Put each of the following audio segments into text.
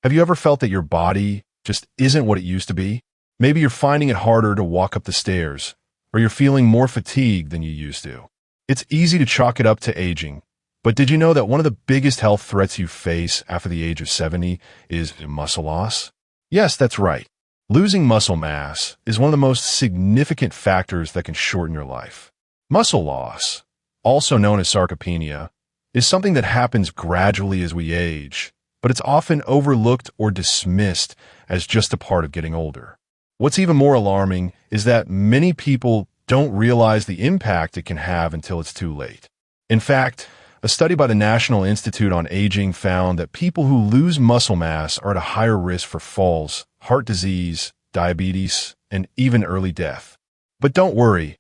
Have you ever felt that your body just isn't what it used to be? Maybe you're finding it harder to walk up the stairs, or you're feeling more fatigued than you used to. It's easy to chalk it up to aging, but did you know that one of the biggest health threats you face after the age of 70 is muscle loss? Yes, that's right. Losing muscle mass is one of the most significant factors that can shorten your life. Muscle loss, also known as sarcopenia, is something that happens gradually as we age, but it's often overlooked or dismissed as just a part of getting older. What's even more alarming is that many people don't realize the impact it can have until it's too late. In fact, a study by the National Institute on Aging found that people who lose muscle mass are at a higher risk for falls, heart disease, diabetes, and even early death. But don't worry,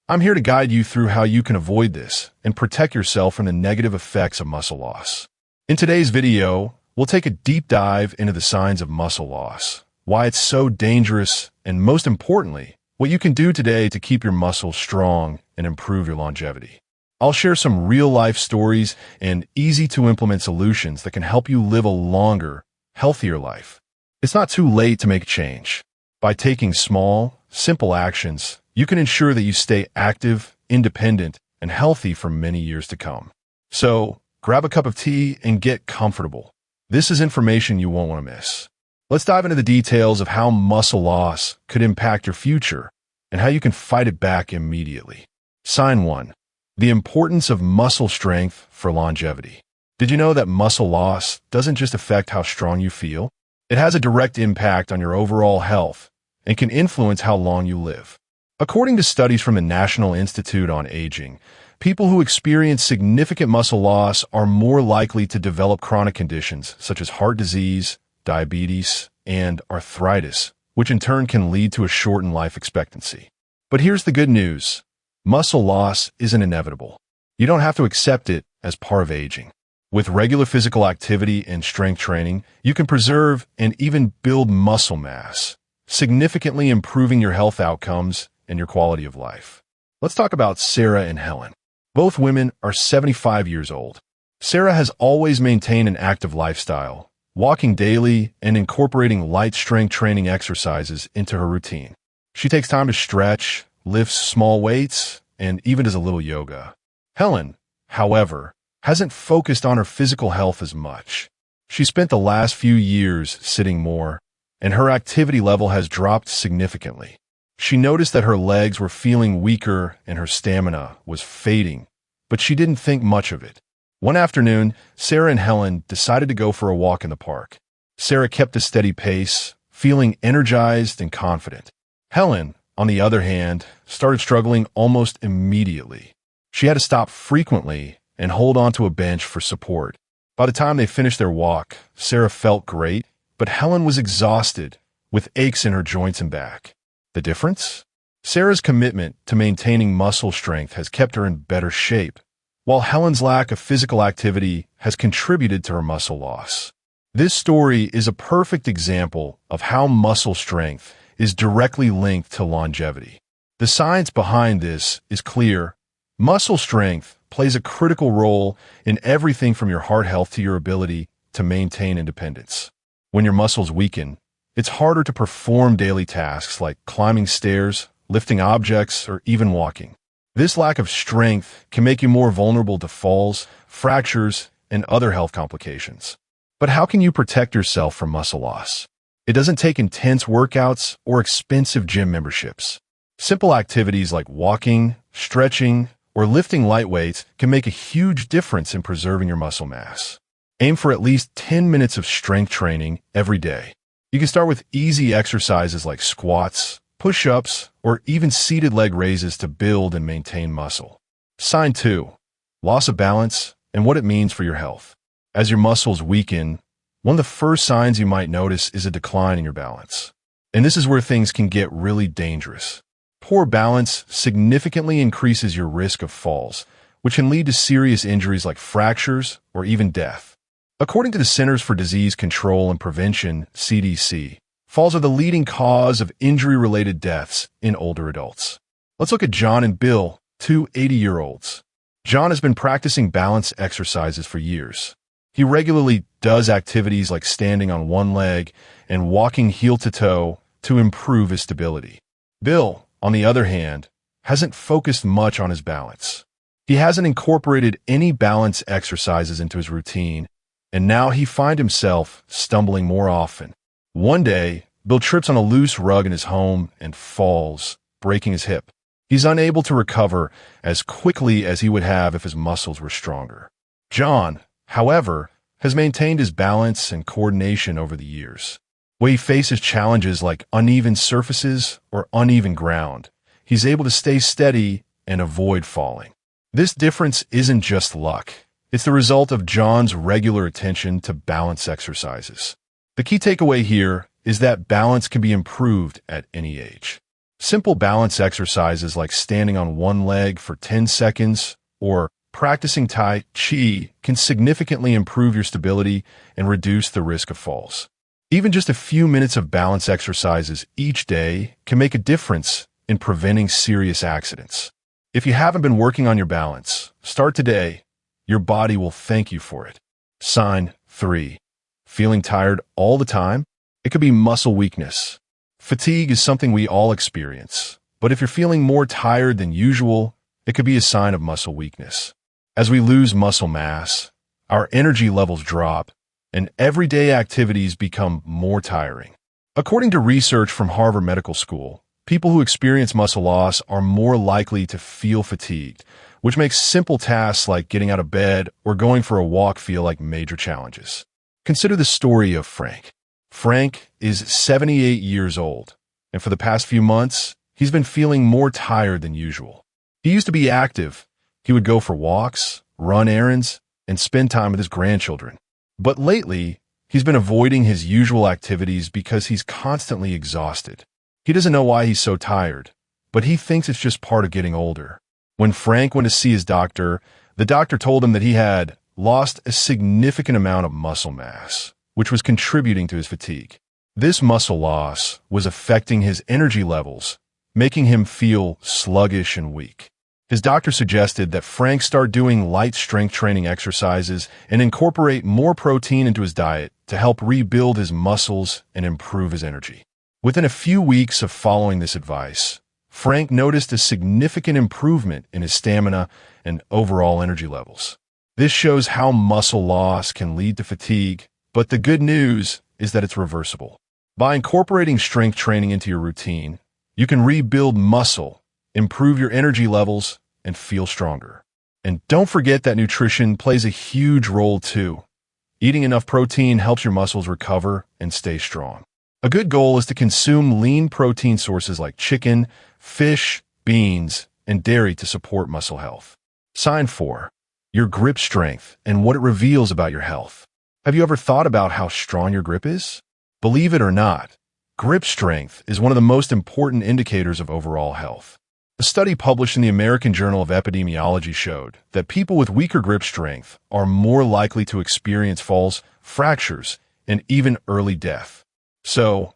I'm here to guide you through how you can avoid this and protect yourself from the negative effects of muscle loss. In today's video, we'll take a deep dive into the signs of muscle loss, why it's so dangerous, and most importantly, what you can do today to keep your muscles strong and improve your longevity. I'll share some real-life stories and easy-to-implement solutions that can help you live a longer, healthier life. It's not too late to make a change. By taking small, simple actions, you can ensure that you stay active, independent, and healthy for many years to come. So, grab a cup of tea and get comfortable. This is information you won't want to miss. Let's dive into the details of how muscle loss could impact your future and how you can fight it back immediately. Sign 1. The importance of muscle strength for longevity. Did you know that muscle loss doesn't just affect how strong you feel? It has a direct impact on your overall health and can influence how long you live. According to studies from the National Institute on Aging, people who experience significant muscle loss are more likely to develop chronic conditions such as heart disease, diabetes, and arthritis, which in turn can lead to a shortened life expectancy. But here's the good news. Muscle loss isn't inevitable. You don't have to accept it as part of aging. With regular physical activity and strength training, you can preserve and even build muscle mass, significantly improving your health outcomes and your quality of life. Let's talk about Sarah and Helen. Both women are 75 years old. Sarah has always maintained an active lifestyle, walking daily and incorporating light strength training exercises into her routine. She takes time to stretch, lifts small weights, and even does a little yoga. Helen, however, hasn't focused on her physical health as much. She spent the last few years sitting more, and her activity level has dropped significantly. She noticed that her legs were feeling weaker and her stamina was fading, but she didn't think much of it. One afternoon, Sarah and Helen decided to go for a walk in the park. Sarah kept a steady pace, feeling energized and confident. Helen, on the other hand, started struggling almost immediately. She had to stop frequently and hold onto a bench for support. By the time they finished their walk, Sarah felt great, but Helen was exhausted, with aches in her joints and back. The difference? Sarah's commitment to maintaining muscle strength has kept her in better shape, while Helen's lack of physical activity has contributed to her muscle loss. This story is a perfect example of how muscle strength is directly linked to longevity. The science behind this is clear. Muscle strength plays a critical role in everything from your heart health to your ability to maintain independence. When your muscles weaken, it's harder to perform daily tasks like climbing stairs, lifting objects, or even walking. This lack of strength can make you more vulnerable to falls, fractures, and other health complications. But how can you protect yourself from muscle loss? It doesn't take intense workouts or expensive gym memberships. Simple activities like walking, stretching, or lifting light weights can make a huge difference in preserving your muscle mass. Aim for at least 10 minutes of strength training every day. You can start with easy exercises like squats, push-ups, or even seated leg raises to build and maintain muscle. Sign 2. Loss of balance and what it means for your health. As your muscles weaken, one of the first signs you might notice is a decline in your balance. And this is where things can get really dangerous. Poor balance significantly increases your risk of falls, which can lead to serious injuries like fractures or even death. According to the Centers for Disease Control and Prevention, CDC, falls are the leading cause of injury-related deaths in older adults. Let's look at John and Bill, two 80-year-olds. John has been practicing balance exercises for years. He regularly does activities like standing on one leg and walking heel to toe to improve his stability. Bill, on the other hand, hasn't focused much on his balance. He hasn't incorporated any balance exercises into his routine, and now he finds himself stumbling more often. One day, Bill trips on a loose rug in his home and falls, breaking his hip. He's unable to recover as quickly as he would have if his muscles were stronger. John, however, has maintained his balance and coordination over the years. When he faces challenges like uneven surfaces or uneven ground, he's able to stay steady and avoid falling. This difference isn't just luck. It's the result of John's regular attention to balance exercises. The key takeaway here is that balance can be improved at any age. Simple balance exercises like standing on one leg for 10 seconds or practicing Tai Chi can significantly improve your stability and reduce the risk of falls. Even just a few minutes of balance exercises each day can make a difference in preventing serious accidents. If you haven't been working on your balance, start today. Your body will thank you for it. Sign 3. Feeling tired all the time? It could be muscle weakness. Fatigue is something we all experience, but if you're feeling more tired than usual, it could be a sign of muscle weakness. As we lose muscle mass, our energy levels drop, and everyday activities become more tiring. According to research from Harvard Medical School, people who experience muscle loss are more likely to feel fatigued, which makes simple tasks like getting out of bed or going for a walk feel like major challenges. Consider the story of Frank. Frank is 78 years old, and for the past few months, he's been feeling more tired than usual. He used to be active. He would go for walks, run errands, and spend time with his grandchildren. But lately, he's been avoiding his usual activities because he's constantly exhausted. He doesn't know why he's so tired, but he thinks it's just part of getting older. When Frank went to see his doctor, the doctor told him that he had lost a significant amount of muscle mass, which was contributing to his fatigue. This muscle loss was affecting his energy levels, making him feel sluggish and weak. His doctor suggested that Frank start doing light strength training exercises and incorporate more protein into his diet to help rebuild his muscles and improve his energy. Within a few weeks of following this advice, Frank noticed a significant improvement in his stamina and overall energy levels. This shows how muscle loss can lead to fatigue, but the good news is that it's reversible. By incorporating strength training into your routine, you can rebuild muscle, improve your energy levels, and feel stronger. And don't forget that nutrition plays a huge role too. Eating enough protein helps your muscles recover and stay strong. A good goal is to consume lean protein sources like chicken, fish, beans, and dairy to support muscle health. Sign 4. Your grip strength and what it reveals about your health. Have you ever thought about how strong your grip is? Believe it or not, grip strength is one of the most important indicators of overall health. A study published in the American Journal of Epidemiology showed that people with weaker grip strength are more likely to experience falls, fractures, and even early death. So,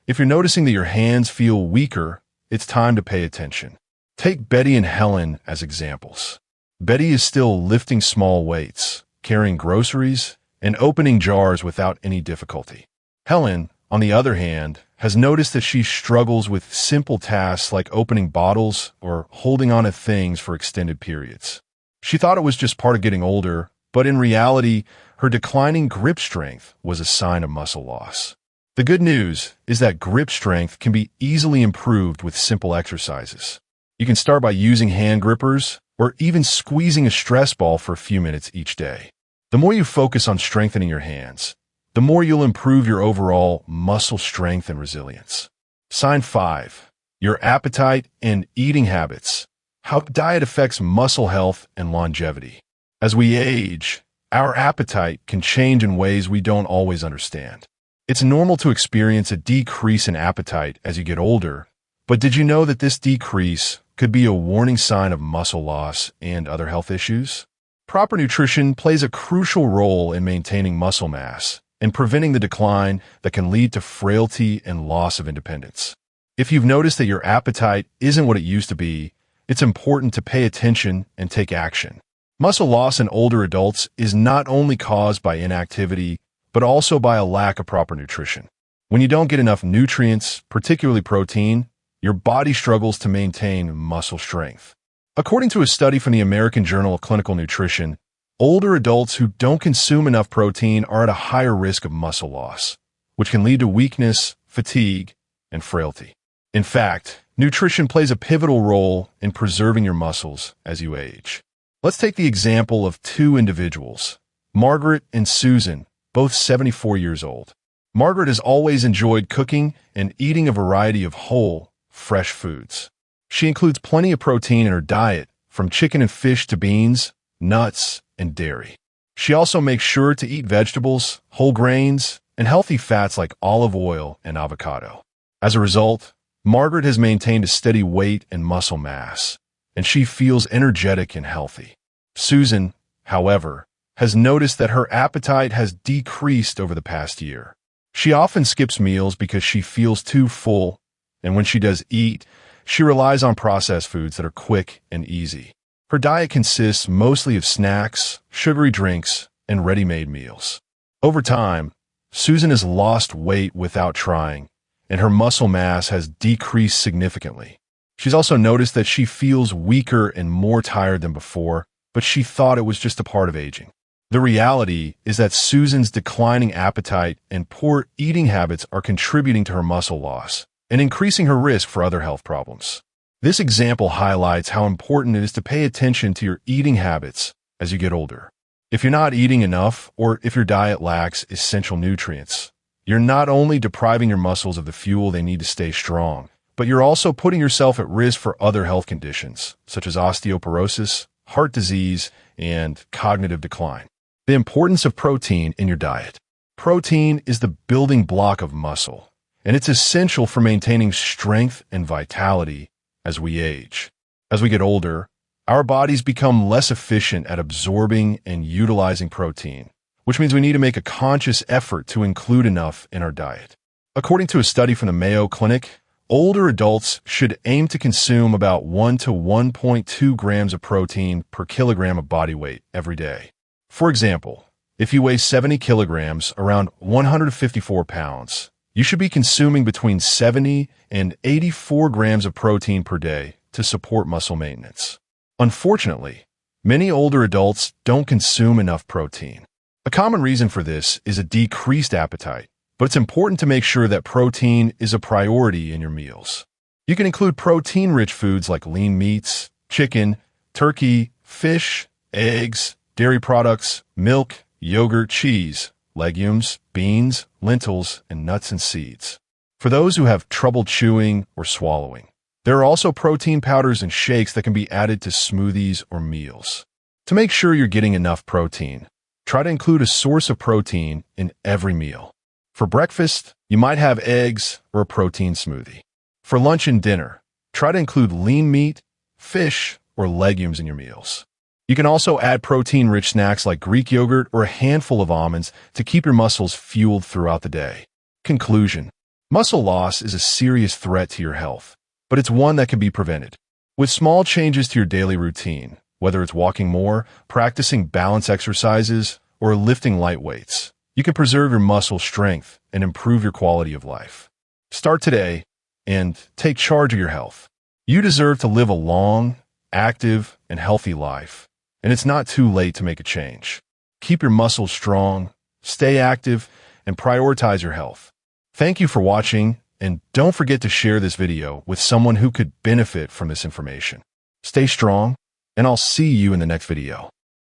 if you're noticing that your hands feel weaker, it's time to pay attention. Take Betty and Helen as examples. Betty is still lifting small weights, carrying groceries, and opening jars without any difficulty. Helen, on the other hand, has noticed that she struggles with simple tasks like opening bottles or holding on to things for extended periods. She thought it was just part of getting older, but in reality, her declining grip strength was a sign of muscle loss. The good news is that grip strength can be easily improved with simple exercises. You can start by using hand grippers or even squeezing a stress ball for a few minutes each day. The more you focus on strengthening your hands, the more you'll improve your overall muscle strength and resilience. Sign 5. Your appetite and eating habits. How diet affects muscle health and longevity. As we age, our appetite can change in ways we don't always understand. It's normal to experience a decrease in appetite as you get older, but did you know that this decrease could be a warning sign of muscle loss and other health issues? Proper nutrition plays a crucial role in maintaining muscle mass and preventing the decline that can lead to frailty and loss of independence. If you've noticed that your appetite isn't what it used to be, it's important to pay attention and take action. Muscle loss in older adults is not only caused by inactivity, but also by a lack of proper nutrition. When you don't get enough nutrients, particularly protein, your body struggles to maintain muscle strength. According to a study from the American Journal of Clinical Nutrition, older adults who don't consume enough protein are at a higher risk of muscle loss, which can lead to weakness, fatigue, and frailty. In fact, nutrition plays a pivotal role in preserving your muscles as you age. Let's take the example of two individuals, Margaret and Susan, both 74 years old. Margaret has always enjoyed cooking and eating a variety of whole, fresh foods. She includes plenty of protein in her diet, from chicken and fish to beans, nuts, and dairy. She also makes sure to eat vegetables, whole grains, and healthy fats like olive oil and avocado. As a result, Margaret has maintained a steady weight and muscle mass, and she feels energetic and healthy. Susan, however, has noticed that her appetite has decreased over the past year. She often skips meals because she feels too full, and when she does eat, she relies on processed foods that are quick and easy. Her diet consists mostly of snacks, sugary drinks, and ready-made meals. Over time, Susan has lost weight without trying, and her muscle mass has decreased significantly. She's also noticed that she feels weaker and more tired than before, but she thought it was just a part of aging. The reality is that Susan's declining appetite and poor eating habits are contributing to her muscle loss and increasing her risk for other health problems. This example highlights how important it is to pay attention to your eating habits as you get older. If you're not eating enough, or if your diet lacks essential nutrients, you're not only depriving your muscles of the fuel they need to stay strong, but you're also putting yourself at risk for other health conditions, such as osteoporosis, heart disease, and cognitive decline. The importance of protein in your diet. Protein is the building block of muscle, and it's essential for maintaining strength and vitality as we age. As we get older, our bodies become less efficient at absorbing and utilizing protein, which means we need to make a conscious effort to include enough in our diet. According to a study from the Mayo Clinic, older adults should aim to consume about 1 to 1.2 grams of protein per kilogram of body weight every day. For example, if you weigh 70 kilograms, around 154 pounds, you should be consuming between 70 and 84 grams of protein per day to support muscle maintenance. Unfortunately, many older adults don't consume enough protein. A common reason for this is a decreased appetite, but it's important to make sure that protein is a priority in your meals. You can include protein-rich foods like lean meats, chicken, turkey, fish, eggs, dairy products, milk, yogurt, cheese, legumes, beans, lentils, and nuts and seeds. For those who have trouble chewing or swallowing, there are also protein powders and shakes that can be added to smoothies or meals. To make sure you're getting enough protein, try to include a source of protein in every meal. For breakfast, you might have eggs or a protein smoothie. For lunch and dinner, try to include lean meat, fish, or legumes in your meals. You can also add protein-rich snacks like Greek yogurt or a handful of almonds to keep your muscles fueled throughout the day. Conclusion: muscle loss is a serious threat to your health, but it's one that can be prevented. With small changes to your daily routine, whether it's walking more, practicing balance exercises, or lifting light weights, you can preserve your muscle strength and improve your quality of life. Start today and take charge of your health. You deserve to live a long, active, and healthy life, and it's not too late to make a change. Keep your muscles strong, stay active, and prioritize your health. Thank you for watching, and don't forget to share this video with someone who could benefit from this information. Stay strong, and I'll see you in the next video.